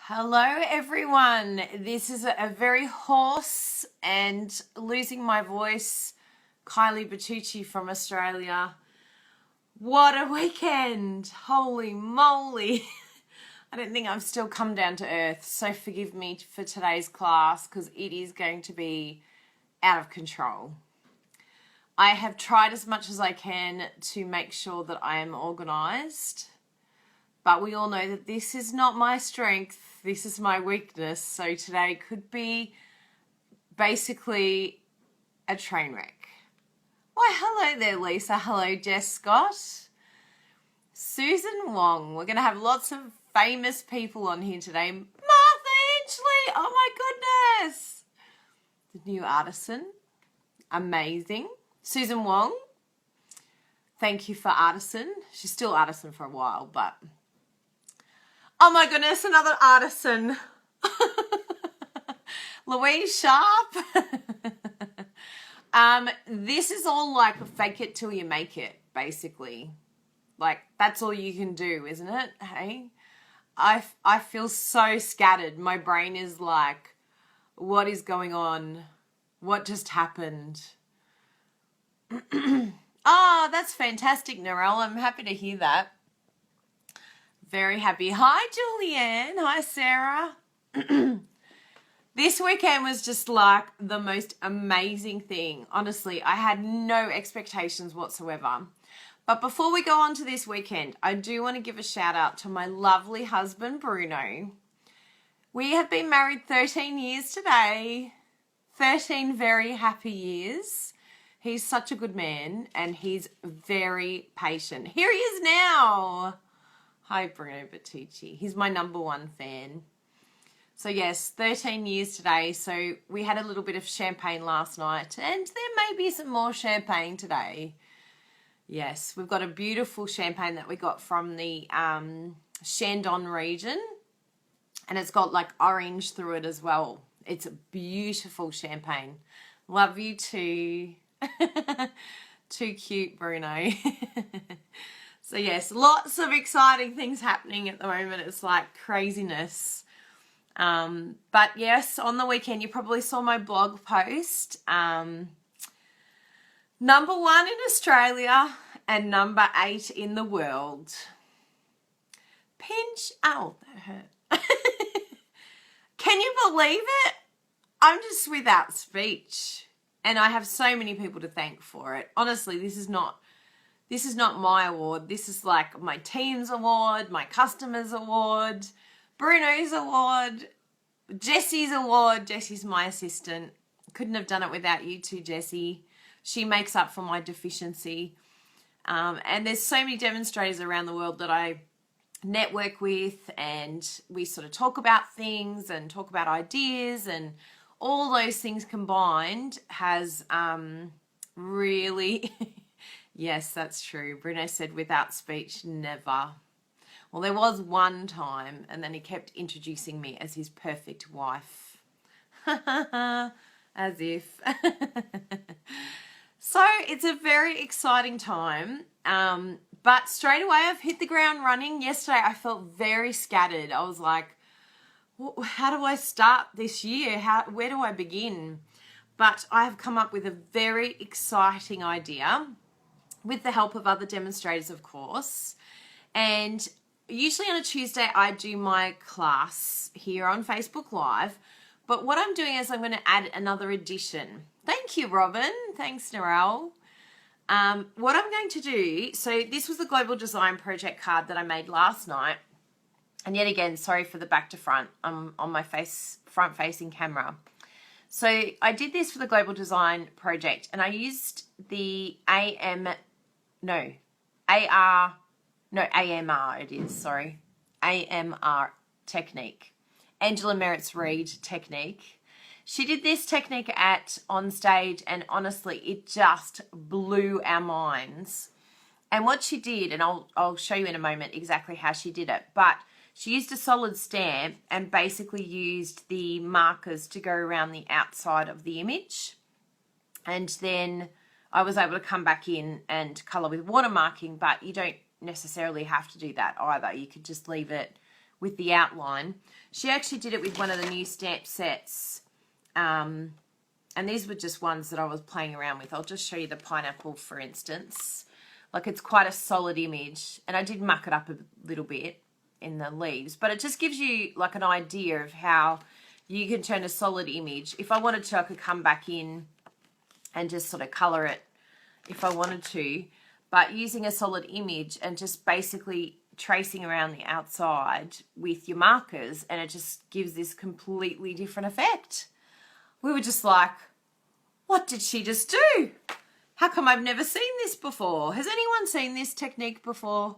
Hello everyone, this is a very hoarse and losing my voice Kylie Bertucci from Australia. What a weekend, holy moly. I don't think I've still come down to earth, so forgive me for today's class because it is going to be out of control. I have tried as much as I can to make sure that I am organised, but we all know that this is not my strength. This is my weakness. So today could be basically a train wreck. Why, hello there, Lisa. Hello, Jess Scott. Susan Wong. We're going to have lots of famous people on here today. Martha Hinchley. Oh my goodness. The new artisan. Amazing. Susan Wong. Thank you for artisan. She's still artisan for a while, but... Oh my goodness, another artisan. Louise Sharp. This is all like fake it till you make it, basically. Like, that's all you can do, isn't it? Hey? I feel so scattered. My brain is like, what is going on? What just happened? Oh, that's fantastic, Narelle. I'm happy to hear that. Very happy. Hi, Julianne. Hi, Sarah. This weekend was just like the most amazing thing. Honestly, I had no expectations whatsoever. But before we go on to this weekend, I do want to give a shout out to my lovely husband, Bruno. We have been married 13 years today. 13 very happy years. He's such a good man and he's very patient. Here he is now. Hi, Bruno Bertucci. He's my #1 fan. So yes, 13 years today. So we had a little bit of champagne last night and there may be some more champagne today. Yes, we've got a beautiful champagne that we got from the Shandong region and it's got like orange through it as well. It's a beautiful champagne. Love you too. Too cute, Bruno. So yes, lots of exciting things happening at the moment. It's like craziness. But yes, on the weekend, you probably saw my blog post. #1 in Australia and #8 in the world. Pinch. Ow, that hurt. Can you believe it? I'm just without speech. And I have so many people to thank for it. Honestly, this is not my award. This is like my team's award, my customers' award, Bruno's award, Jessie's award. Jessie's my assistant. Couldn't have done it without you too, Jessie. She makes up for my deficiency. And there's so many demonstrators around the world that I network with and we sort of talk about things and talk about ideas and all those things combined has really... Yes, that's true. Bruno said without speech, never. Well, there was one time, and then he kept introducing me as his perfect wife. As if. So it's a very exciting time. But straight away, I've hit the ground running. Yesterday, I felt very scattered. I was like, how do I start this year? Where do I begin? But I have come up with a very exciting idea, with the help of other demonstrators, of course. And usually on a Tuesday, I do my class here on Facebook Live. But what I'm doing is I'm going to add another edition. Thank you, Robin. Thanks, Narelle. What I'm going to do, so this was the Global Design Project card that I made last night. And yet again, sorry for the back to front. I'm on my front-facing camera. So I did this for the Global Design Project and I used the AMR it is, sorry. AMR technique. Angela Merritt's Reid technique. She did this technique on stage and honestly, it just blew our minds. And what she did, and I'll show you in a moment exactly how she did it, but she used a solid stamp and basically used the markers to go around the outside of the image. And then I was able to come back in and colour with watermarking, but you don't necessarily have to do that either. You could just leave it with the outline. She actually did it with one of the new stamp sets. And these were just ones that I was playing around with. I'll just show you the pineapple, for instance. Like, it's quite a solid image. And I did muck it up a little bit in the leaves. But it just gives you, like, an idea of how you can turn a solid image. If I wanted to, I could come back in and just sort of colour it if I wanted to. But using a solid image and just basically tracing around the outside with your markers, and it just gives this completely different effect. We were just like, what did she just do? How come I've never seen this before? Has anyone seen this technique before?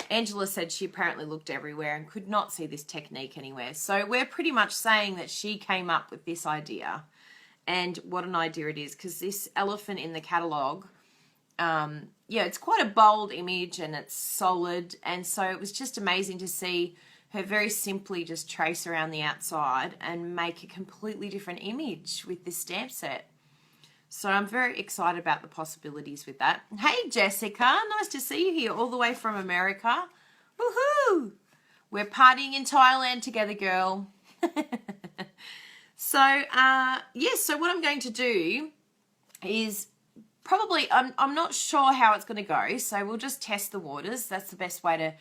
Angela said she apparently looked everywhere and could not see this technique anywhere. So we're pretty much saying that she came up with this idea. And what an idea it is, because this elephant in the catalogue, yeah, it's quite a bold image and it's solid. And so it was just amazing to see her very simply just trace around the outside and make a completely different image with this stamp set. So I'm very excited about the possibilities with that. Hey, Jessica, nice to see you here all the way from America. Woohoo! We're partying in Thailand together, girl. So, yes, so what I'm going to do is probably, I'm not sure how it's going to go, so we'll just test the waters. That's the best way to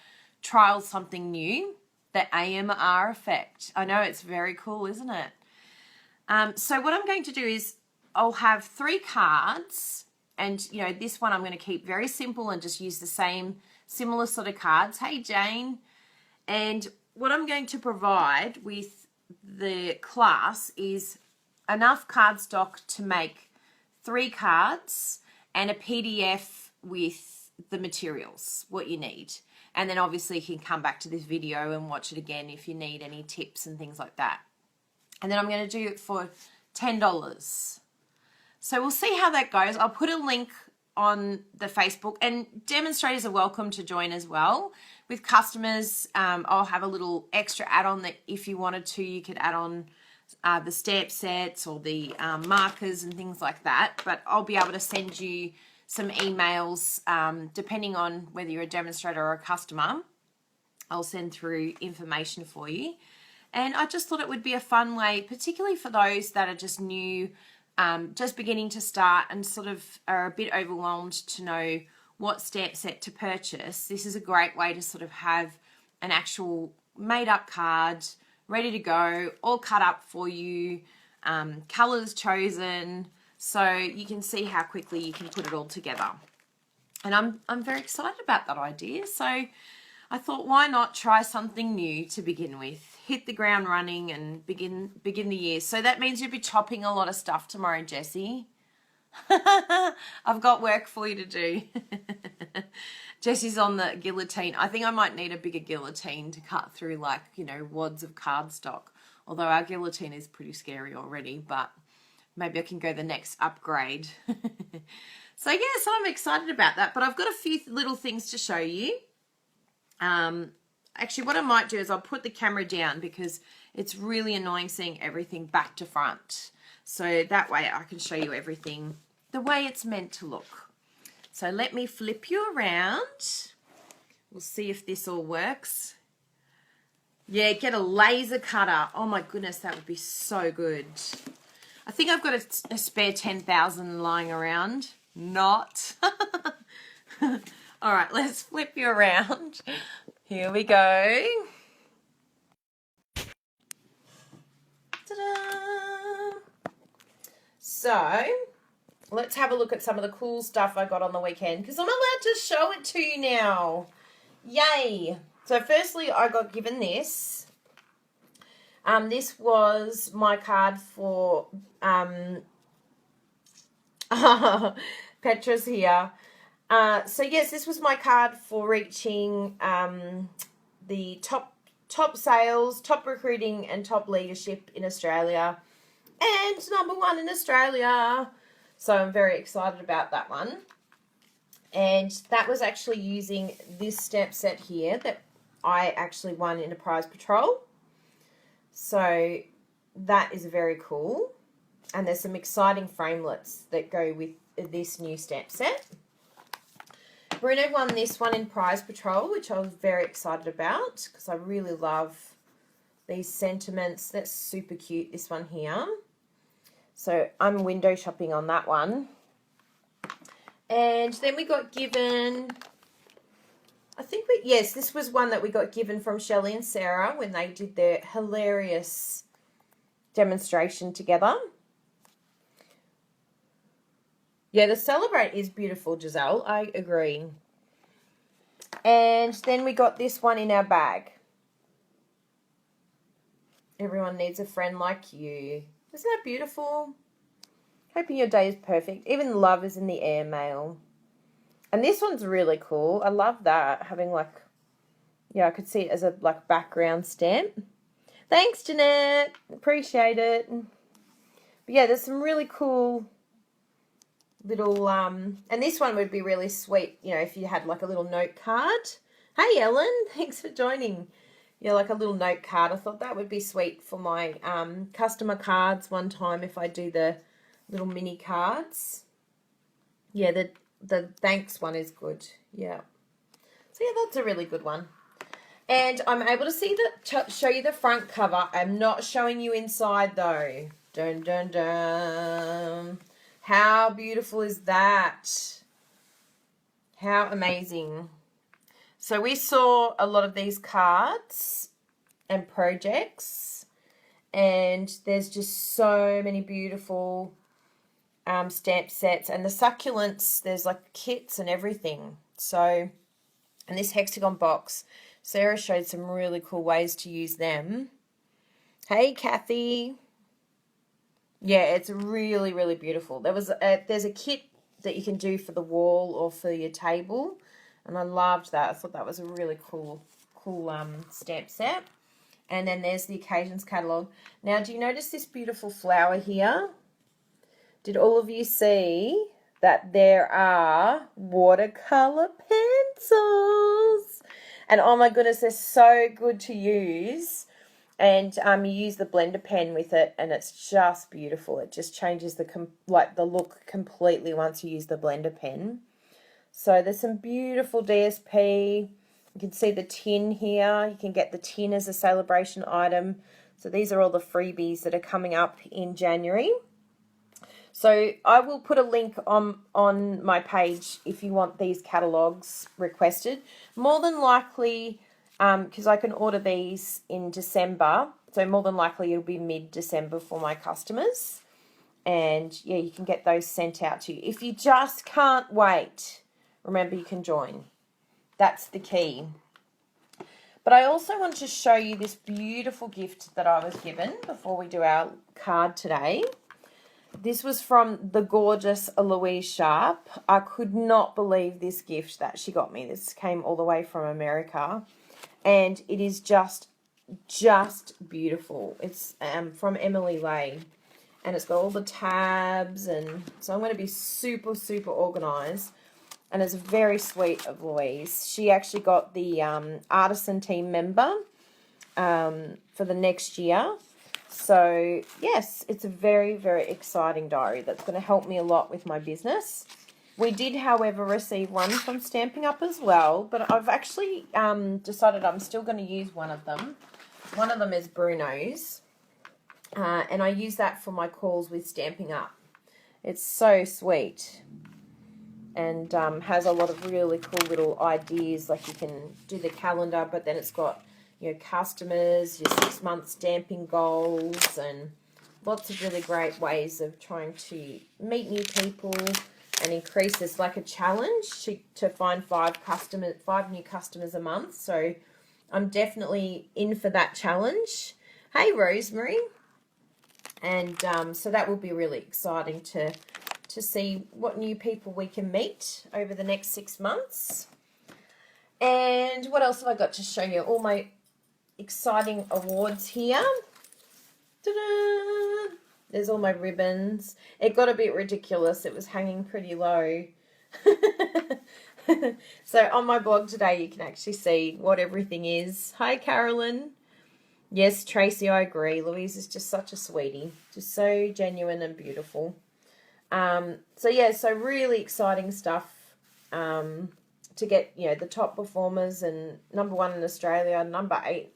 trial something new, the AMR effect. I know, it's very cool, isn't it? So what I'm going to do is I'll have 3 cards, and, you know, this one I'm going to keep very simple and just use the same similar sort of cards. Hey, Jane. And what I'm going to provide with the class is enough cardstock to make 3 cards and a PDF with the materials, what you need. And then obviously you can come back to this video and watch it again if you need any tips and things like that. And then I'm going to do it for $10. So we'll see how that goes. I'll put a link on the Facebook, and demonstrators are welcome to join as well. With customers, I'll have a little extra add-on that if you wanted to, you could add on the stamp sets or the markers and things like that. But I'll be able to send you some emails depending on whether you're a demonstrator or a customer. I'll send through information for you. And I just thought it would be a fun way, particularly for those that are just new, just beginning to start and sort of are a bit overwhelmed to know what stamp set to purchase. This is a great way to sort of have an actual made up card ready to go, all cut up for you, colours chosen, so you can see how quickly you can put it all together. And I'm very excited about that idea. So I thought, why not try something new to begin with? Hit the ground running and begin the year. So that means you'll be chopping a lot of stuff tomorrow, Jessie. I've got work for you to do. Jessie's on the guillotine. I think I might need a bigger guillotine to cut through, like, you know, wads of cardstock. Although our guillotine is pretty scary already, but maybe I can go the next upgrade. So yes, I'm excited about that. But I've got a few little things to show you. Actually, what I might do is I'll put the camera down because it's really annoying seeing everything back to front. So that way I can show you everything the way it's meant to look. So let me flip you around. We'll see if this all works. Yeah, get a laser cutter. Oh my goodness, that would be so good. I think I've got a spare 10,000 lying around. Not. All right, let's flip you around. Here we go. Ta-da! So, let's have a look at some of the cool stuff I got on the weekend, because I'm allowed to show it to you now. Yay! So, firstly, I got given this. This was my card for Petra's here. So yes, this was my card for reaching the top sales, top recruiting and top leadership in Australia, and #1 in Australia. So I'm very excited about that one. And that was actually using this stamp set here that I actually won in a prize patrol. So that is very cool. And there's some exciting framelits that go with this new stamp set. Bruno won this one in Prize Patrol, which I was very excited about because I really love these sentiments. That's super cute, this one here. So I'm window shopping on that one. And then we got given, yes, this was one that we got given from Shelley and Sarah when they did their hilarious demonstration together. Yeah, the Celebrate is beautiful, Giselle. I agree. And then we got this one in our bag. Everyone needs a friend like you. Isn't that beautiful? Hoping your day is perfect. Even love is in the air mail. And this one's really cool. I love that. Having like, yeah, I could see it as a like background stamp. Thanks, Jeanette. Appreciate it. But yeah, there's some really cool little, and this one would be really sweet, you know, if you had like a little note card. Hey, Ellen, thanks for joining. Yeah, like a little note card. I thought that would be sweet for my customer cards one time if I do the little mini cards. Yeah, the thanks one is good. Yeah. So yeah, that's a really good one. And I'm able to see show you the front cover. I'm not showing you inside though. Dun dun dun. How beautiful is that? How amazing. So we saw a lot of these cards and projects, and there's just so many beautiful stamp sets, and the succulents, there's like kits and everything. So, and this hexagon box, Sarah showed some really cool ways to use them. Hey, Kathy. Yeah, it's really, really beautiful. There's a kit that you can do for the wall or for your table, and I loved that. I thought that was a really cool stamp set. And then there's the occasions catalogue. Now, do you notice this beautiful flower here? Did all of you see that there are watercolor pencils? And oh my goodness, they're so good to use. And you use the blender pen with it, and it's just beautiful. It just changes the look completely once you use the blender pen. So there's some beautiful DSP. You can see the tin here. You can get the tin as a celebration item. So these are all the freebies that are coming up in January. So I will put a link on my page if you want these catalogues requested. More than likely, because I can order these in December, so more than likely it'll be mid-December for my customers. And yeah, you can get those sent out to you. If you just can't wait, remember you can join. That's the key. But I also want to show you this beautiful gift that I was given before we do our card today. This was from the gorgeous Louise Sharp. I could not believe this gift that she got me. This came all the way from America. And it is just beautiful. It's from Emily Lay. And it's got all the tabs. And so I'm going to be super, super organised. And it's very sweet of Louise. She actually got the artisan team member for the next year. So, yes, it's a very, very exciting diary that's going to help me a lot with my business. We did, however, receive one from Stamping Up as well, but I've actually decided I'm still going to use one of them. One of them is Bruno's, and I use that for my calls with Stamping Up. It's so sweet and has a lot of really cool little ideas, like you can do the calendar, but then it's got, you know, customers, your 6-month stamping goals, and lots of really great ways of trying to meet new people and increase this, like a challenge to find 5 new customers a month. So I'm definitely in for that challenge. Hey, Rosemary. And so that will be really exciting to see what new people we can meet over the next 6 months. And what else have I got to show you? All my exciting awards here. Ta-da! There's all my ribbons. It got a bit ridiculous. It was hanging pretty low. So on my blog today, you can actually see what everything is. Hi, Carolyn. Yes, Tracy, I agree. Louise is just such a sweetie. Just so genuine and beautiful. So yeah, so really exciting stuff to get, you know, the top performers and #1 in Australia, #8.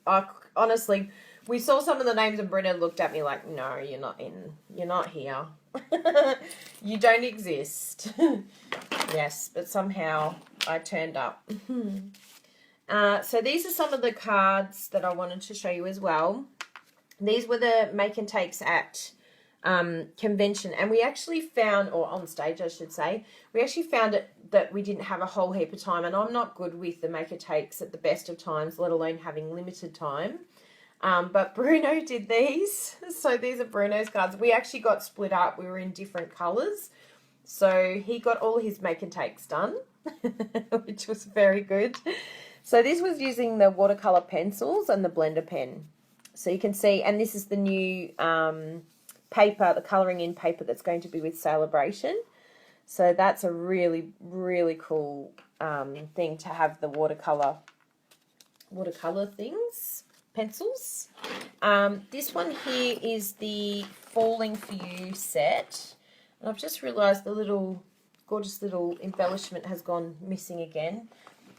Honestly, we saw some of the names and Brenda looked at me like, no, you're not in. You're not here. You don't exist. Yes, but somehow I turned up. So these are some of the cards that I wanted to show you as well. These were the make and takes at convention, and we actually found, or on stage I should say, we actually found it that we didn't have a whole heap of time, and I'm not good with the make and takes at the best of times, let alone having limited time. But Bruno did these. So these are Bruno's cards. We actually got split up. We were in different colours. So he got all his make and takes done, which was very good. So this was using the watercolour pencils and the blender pen. So you can see, and this is the new paper, the colouring in paper that's going to be with Celebration. So that's a really, really cool thing to have, the watercolour things, pencils. This one here is the Falling For You set. And I've just realised the little, gorgeous little embellishment has gone missing again.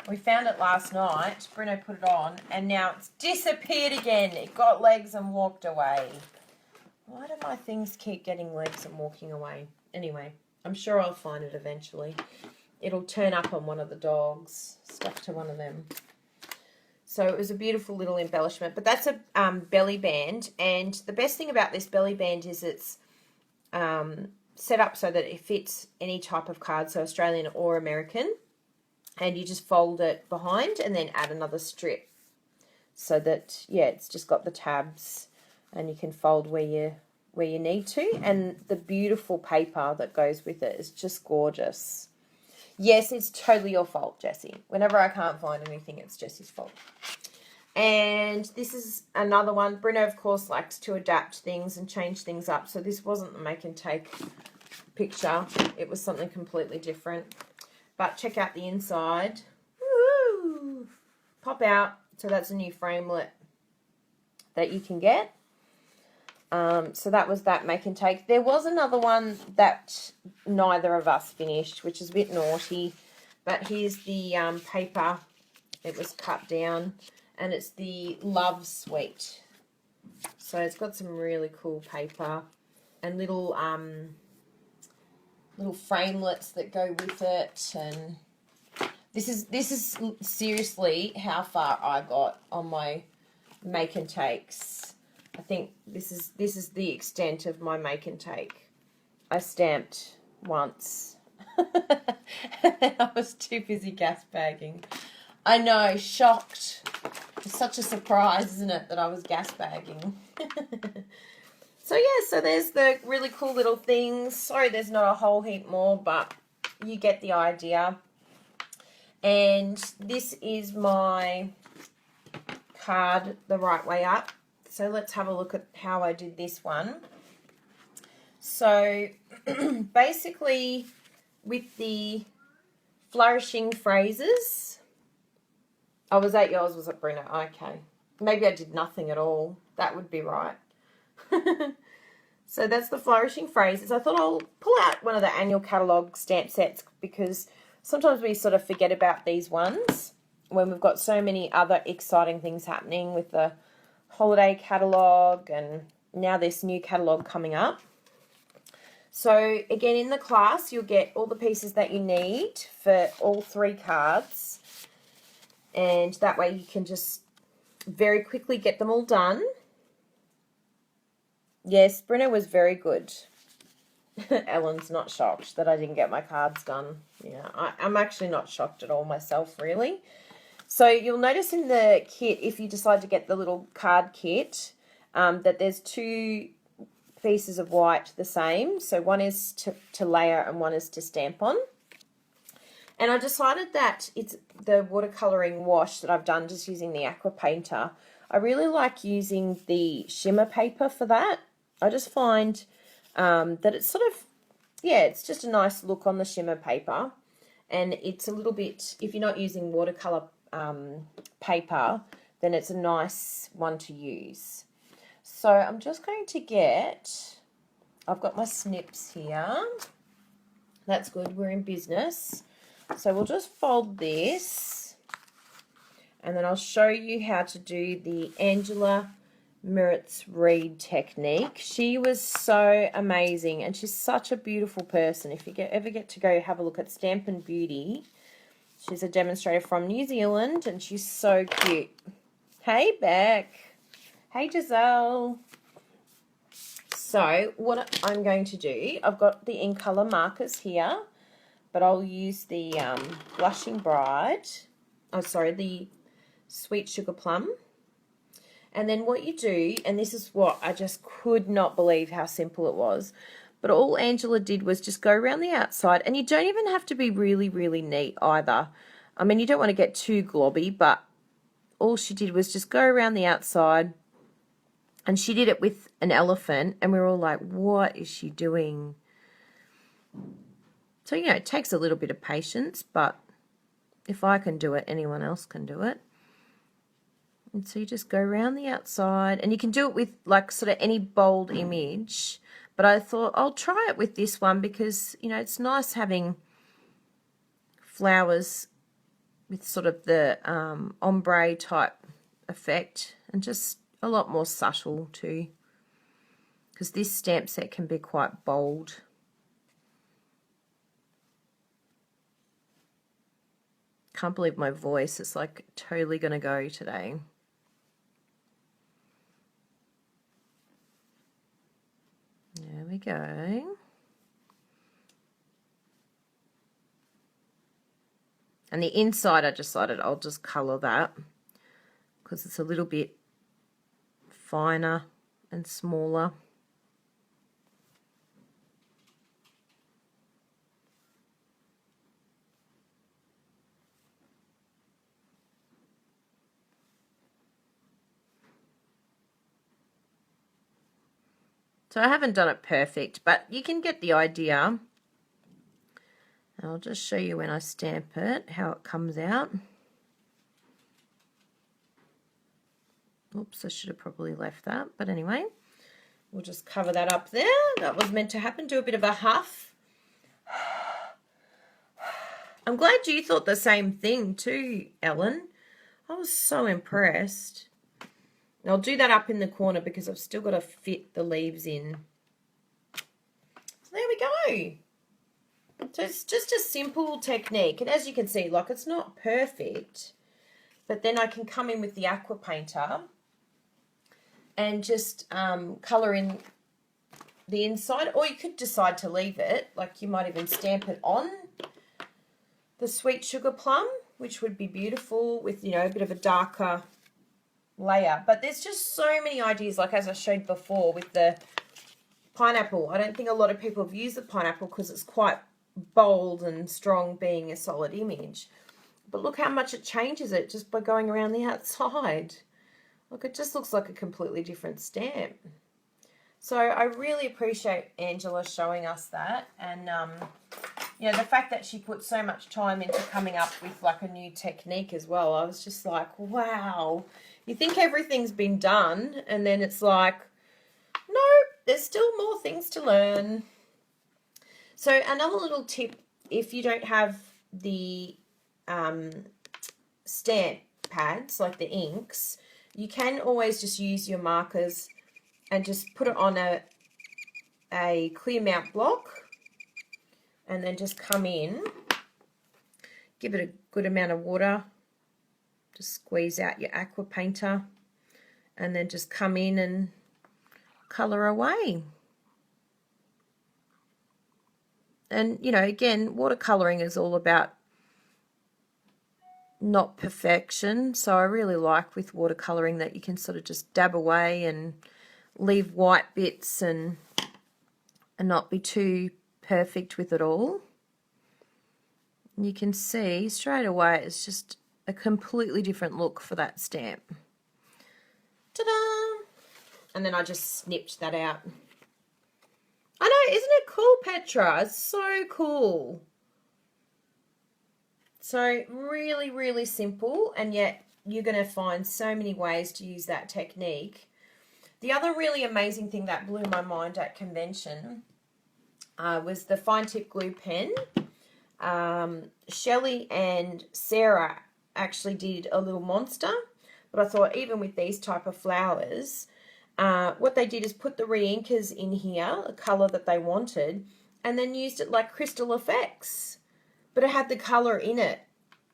We found it last night. Bruno put it on, and now it's disappeared again. It got legs and walked away. Why do my things keep getting legs and walking away? Anyway, I'm sure I'll find it eventually. It'll turn up on one of the dogs, stuck to one of them. So it was a beautiful little embellishment. But that's a belly band, and the best thing about this belly band is it's set up so that it fits any type of card, so Australian or American. And you just fold it behind and then add another strip so that, yeah, it's just got the tabs and you can fold where you need to. And the beautiful paper that goes with it is just gorgeous. Yes, it's totally your fault, Jessie. Whenever I can't find anything, it's Jessie's fault. And this is another one. Bruno, of course, likes to adapt things and change things up. So this wasn't the make and take picture. It was something completely different. But check out the inside. Woo! Pop out. So that's a new framelit that you can get. So that was that make and take. There was another one that neither of us finished, which is a bit naughty. But here's the paper. It was cut down. And it's the Love Suite. So it's got some really cool paper and little framelits that go with it, and this is seriously how far I got on my make and takes. I think this is the extent of my make and take. I stamped once. I was too busy gas bagging. I know, shocked. It's such a surprise, isn't it, that I was gas bagging. So, yeah, so there's the really cool little things. Sorry there's not a whole heap more, but you get the idea. And this is my card the right way up. So let's have a look at how I did this one. So, basically, with the Flourishing Phrases. Oh, was that yours? Was it Bruno? Okay. Maybe I did nothing at all. That would be right. So that's the Flourishing Phrases. I thought I'll pull out one of the annual catalogue stamp sets because sometimes we sort of forget about these ones when we've got so many other exciting things happening with the holiday catalogue and now this new catalogue coming up. So again, in the class, you'll get all the pieces that you need for all 3 cards. And that way you can just very quickly get them all done. Yes, Bruno was very good. Ellen's not shocked that I didn't get my cards done. Yeah, I'm actually not shocked at all myself, really. So you'll notice in the kit, if you decide to get the little card kit, that there's 2 pieces of white the same. So one is to layer and one is to stamp on. And I decided that it's the watercolouring wash that I've done just using the aqua painter. I really like using the shimmer paper for that. I just find that it's sort of, yeah, it's just a nice look on the shimmer paper. And it's a little bit, if you're not using watercolour paper, then it's a nice one to use. So I'm just going to get, I've got my snips here. That's good, we're in business. So we'll just fold this, and then I'll show you how to do the Angela Merritt's Reid technique. She was so amazing, and she's such a beautiful person. If you ever get to go have a look at Stampin Beauty, she's a demonstrator from New Zealand, and she's so cute. Hey, Beck. Hey, Giselle. So what I'm going to do, I've got the in colour markers here, but I'll use the Blushing Bride. Oh, sorry, the Sweet Sugar Plum. And then what you do, and this is what I just could not believe how simple it was, but all Angela did was just go around the outside, and you don't even have to be really, really neat either. I mean, you don't want to get too globby, but all she did was just go around the outside, and she did it with an elephant, and we were all like, what is she doing? So, you know, it takes a little bit of patience, but if I can do it, anyone else can do it. And so you just go around the outside, and you can do it with like sort of any bold image. But I thought I'll try it with this one because, you know, it's nice having flowers with sort of the ombre type effect, and just a lot more subtle too, because this stamp set can be quite bold. Can't believe my voice is like totally going to go today. There we go. And the inside, I decided I'll just colour that because it's a little bit finer and smaller. So I haven't done it perfect, but you can get the idea. I'll just show you when I stamp it, how it comes out. Oops, I should have probably left that, but anyway, we'll just cover that up there. That was meant to happen. Do a bit of a huff. I'm glad you thought the same thing too, Ellen. I was so impressed. I'll do that up in the corner because I've still got to fit the leaves in. So there we go. So it's just a simple technique. And as you can see, like, it's not perfect. But then I can come in with the aqua painter and just colour in the inside. Or you could decide to leave it. Like, you might even stamp it on the Sweet Sugar Plum, which would be beautiful with, you know, a bit of a darker layer. But there's just so many ideas, like as I showed before with the pineapple. I don't think a lot of people have used the pineapple because it's quite bold and strong, being a solid image. But look how much it changes it just by going around the outside. Look, it just looks like a completely different stamp. So I really appreciate Angela showing us that, and you know, the fact that she put so much time into coming up with like a new technique as well. I was just like, wow. You think everything's been done, and then it's like, no, there's still more things to learn. So another little tip, if you don't have the stamp pads, like the inks, you can always just use your markers and just put it on a clear mount block, and then just come in, give it a good amount of water, just squeeze out your aqua painter, and then just come in and colour away. And, you know, again, watercolouring is all about not perfection. So I really like with watercolouring that you can sort of just dab away and leave white bits and not be too perfect with it all. And you can see straight away it's just a completely different look for that stamp. Ta-da! And then I just snipped that out. I know, isn't it cool, Petra? It's so cool. So really, really simple, and yet you're going to find so many ways to use that technique. The other really amazing thing that blew my mind at convention was the fine tip glue pen. Shelley and Sarah actually did a little monster, but I thought even with these type of flowers, what they did is put the re-inkers in here, a colour that they wanted, and then used it like crystal effects, but it had the colour in it.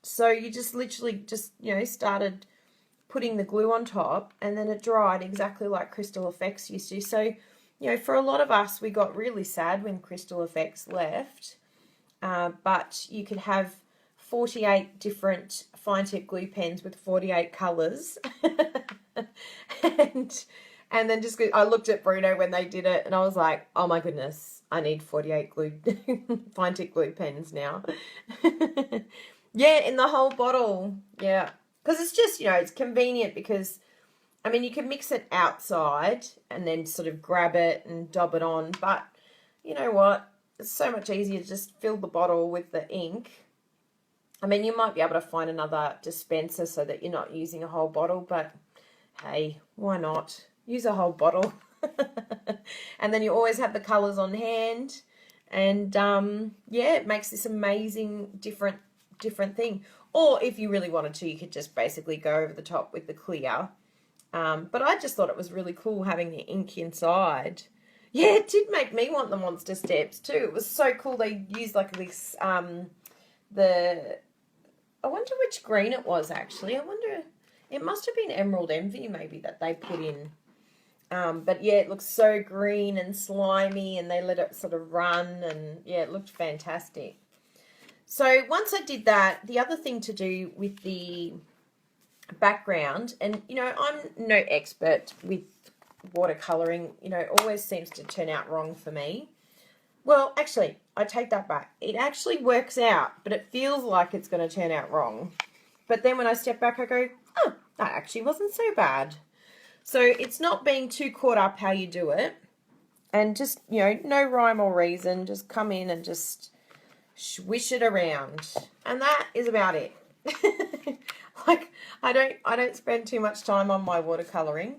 So you just literally just, you know, started putting the glue on top, and then it dried exactly like crystal effects used to. So, you know, for a lot of us, we got really sad when crystal effects left. But you could have 48 different fine tip glue pens with 48 colours. and then just, I looked at Bruno when they did it and I was like, oh my goodness, I need 48 glue fine tip glue pens now. Yeah, in the whole bottle. Yeah. Because it's just, you know, it's convenient because, I mean, you can mix it outside and then sort of grab it and dab it on. But you know what? It's so much easier to just fill the bottle with the ink. I mean, you might be able to find another dispenser so that you're not using a whole bottle, but hey, why not? Use a whole bottle. And then you always have the colours on hand. And yeah, it makes this amazing different thing. Or if you really wanted to, you could just basically go over the top with the clear. But I just thought it was really cool having the ink inside. Yeah, it did make me want the monster steps too. It was so cool. They used like this, I wonder which green it was actually. I wonder, it must have been Emerald Envy maybe that they put in. But yeah, it looks so green and slimy, and they let it sort of run, and yeah, it looked fantastic. So once I did that, the other thing to do with the background, and you know, I'm no expert with watercoloring, you know, it always seems to turn out wrong for me. Well, actually, I take that back. It actually works out, but it feels like it's going to turn out wrong. But then when I step back, I go, oh, that actually wasn't so bad. So it's not being too caught up how you do it. And just, you know, no rhyme or reason. Just come in and just swish it around. And that is about it. Like, I don't spend too much time on my watercoloring.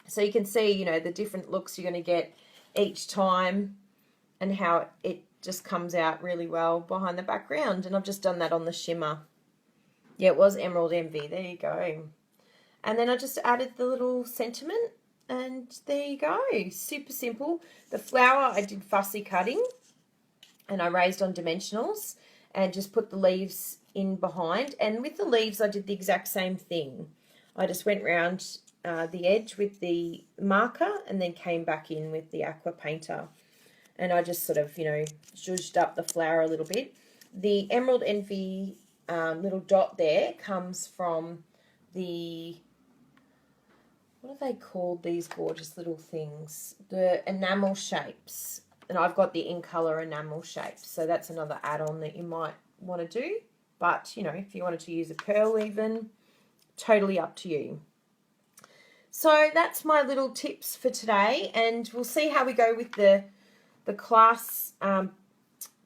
So you can see, you know, the different looks you're going to get each time and how it just comes out really well behind the background. And I've just done that on the shimmer. Yeah, it was Emerald Envy. There you go. And then I just added the little sentiment, and there you go. Super simple. The flower I did fussy cutting, and I raised on dimensionals and just put the leaves in behind. And with the leaves, I did the exact same thing. I just went round the edge with the marker and then came back in with the aqua painter, and I just sort of, you know, zhuzhed up the flower a little bit. The Emerald Envy little dot there comes from the, what are they called, these gorgeous little things, the enamel shapes, and I've got the in color enamel shapes, so that's another add-on that you might want to do. But you know, if you wanted to use a pearl even, totally up to you. So that's my little tips for today, and we'll see how we go with the class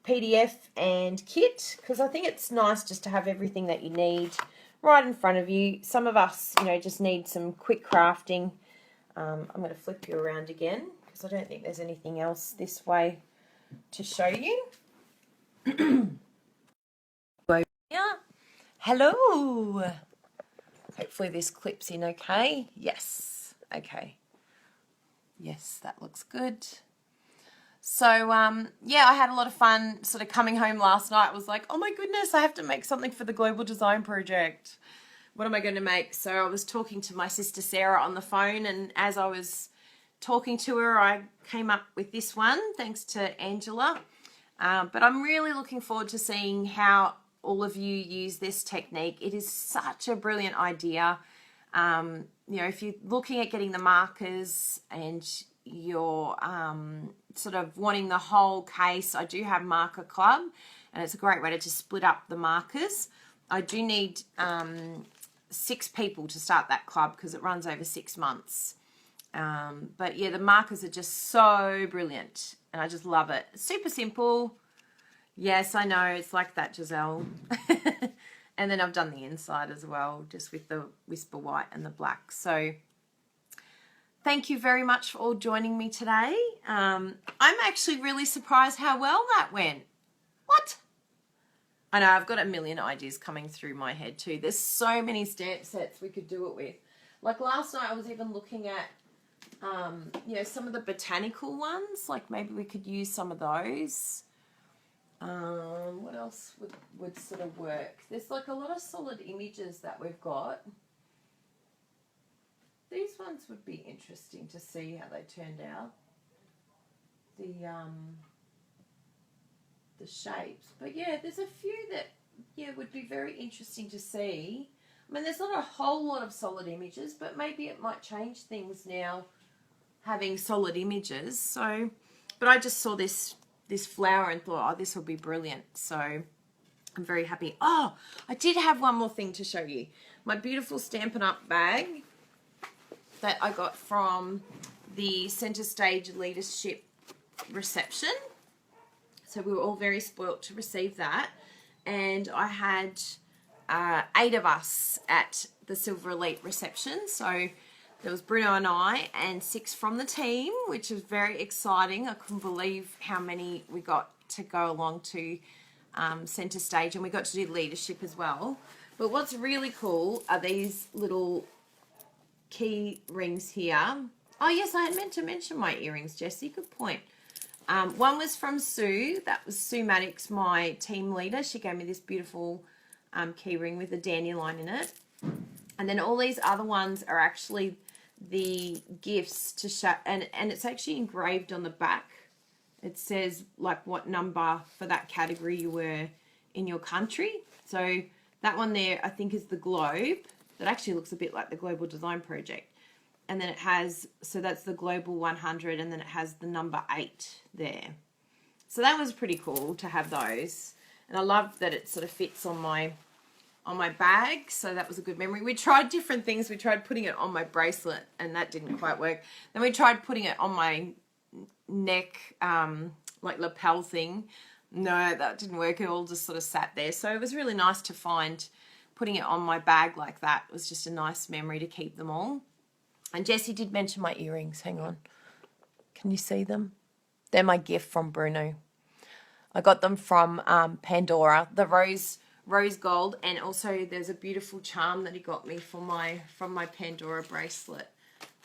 PDF and kit, because I think it's nice just to have everything that you need right in front of you. Some of us, you know, just need some quick crafting. I'm going to flip you around again because I don't think there's anything else this way to show you. Yeah. Hello. Hopefully this clips in okay. Yes. Okay. Yes, that looks good. So, yeah, I had a lot of fun sort of coming home last night. I was like, oh my goodness, I have to make something for the Global Design Project. What am I going to make? So I was talking to my sister Sarah on the phone, and as I was talking to her, I came up with this one, thanks to Angela. But I'm really looking forward to seeing how all of you use this technique. It is such a brilliant idea. You know, if you're looking at getting the markers and you're sort of wanting the whole case, I do have Marker Club, and it's a great way to just split up the markers. I do need 6 people to start that club because it runs over 6 months. But yeah, the markers are just so brilliant, and I just love it. Super simple. Yes, I know, it's like that, Giselle. And then I've done the inside as well, just with the Whisper White and the black. So thank you very much for all joining me today. I'm actually really surprised how well that went. What? I know, I've got a million ideas coming through my head too. There's so many stamp sets we could do it with. Like last night I was even looking at, you know, some of the botanical ones. Like maybe we could use some of those. What else would sort of work? There's like a lot of solid images that we've got. These ones would be interesting to see how they turned out. The shapes. But yeah, there's a few that, yeah, would be very interesting to see. I mean, there's not a whole lot of solid images, but maybe it might change things now having solid images. So, but I just saw this flower and thought, oh, this will be brilliant. So I'm very happy. Oh, I did have one more thing to show you. My beautiful Stampin' Up bag that I got from the Centre Stage Leadership reception. So we were all very spoilt to receive that. And I had 8 of us at the Silver Elite reception. So there was Bruno and I and 6 from the team, which was very exciting. I couldn't believe how many we got to go along to Centre Stage, and we got to do leadership as well. But what's really cool are these little key rings here. Oh yes, I had meant to mention my earrings, Jessie. Good point. One was from Sue. That was Sue Maddox, my team leader. She gave me this beautiful key ring with a dandelion in it. And then all these other ones are actually the gifts to show, and it's actually engraved on the back. It says like what number for that category you were in your country. So that one there, I think, is the globe. That actually looks a bit like the Global Design Project. And then it has, so that's the Global 100, and then it has the number 8 there. So that was pretty cool to have those. And I love that it sort of fits on my bag, so that was a good memory. We tried different things. We tried putting it on my bracelet, and that didn't quite work. Then we tried putting it on my neck, like lapel thing. No, that didn't work. It all just sort of sat there. So it was really nice to find putting it on my bag like that. It was just a nice memory to keep them all. And Jessie did mention my earrings. Hang on. Can you see them? They're my gift from Bruno. I got them from Pandora, the rose gold, and also there's a beautiful charm that he got me for from my Pandora bracelet.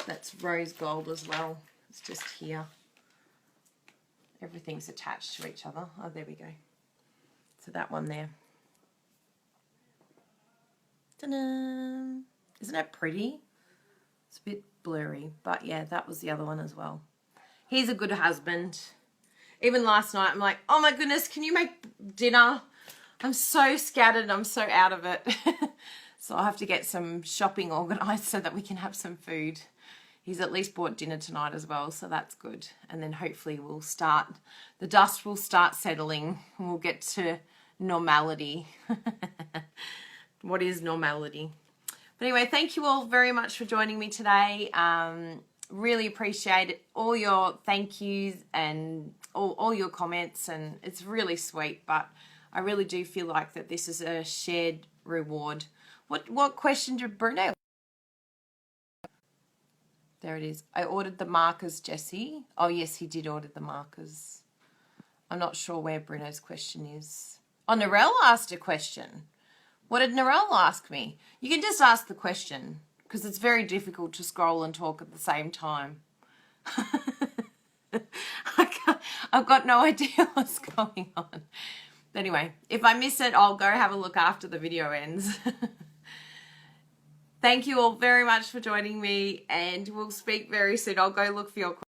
That's rose gold as well. It's just here. Everything's attached to each other. Oh, there we go. So that one there. Ta-da! Isn't it pretty? It's a bit blurry, but yeah, that was the other one as well. He's a good husband. Even last night, I'm like, oh my goodness, can you make dinner? I'm so scattered. I'm so out of it. So I'll have to get some shopping organised so that we can have some food. He's at least bought dinner tonight as well, so that's good. And then hopefully the dust will start settling and we'll get to normality. What is normality? But anyway, thank you all very much for joining me today. Really appreciate it. All your thank yous and all your comments, and it's really sweet, but I really do feel like that this is a shared reward. What question did Bruno? There it is. I ordered the markers, Jessie. Oh yes, he did order the markers. I'm not sure where Bruno's question is. Oh, Narelle asked a question. What did Narelle ask me? You can just ask the question, because it's very difficult to scroll and talk at the same time. I've got no idea what's going on. But anyway, if I miss it, I'll go have a look after the video ends. Thank you all very much for joining me, and we'll speak very soon. I'll go look for your questions.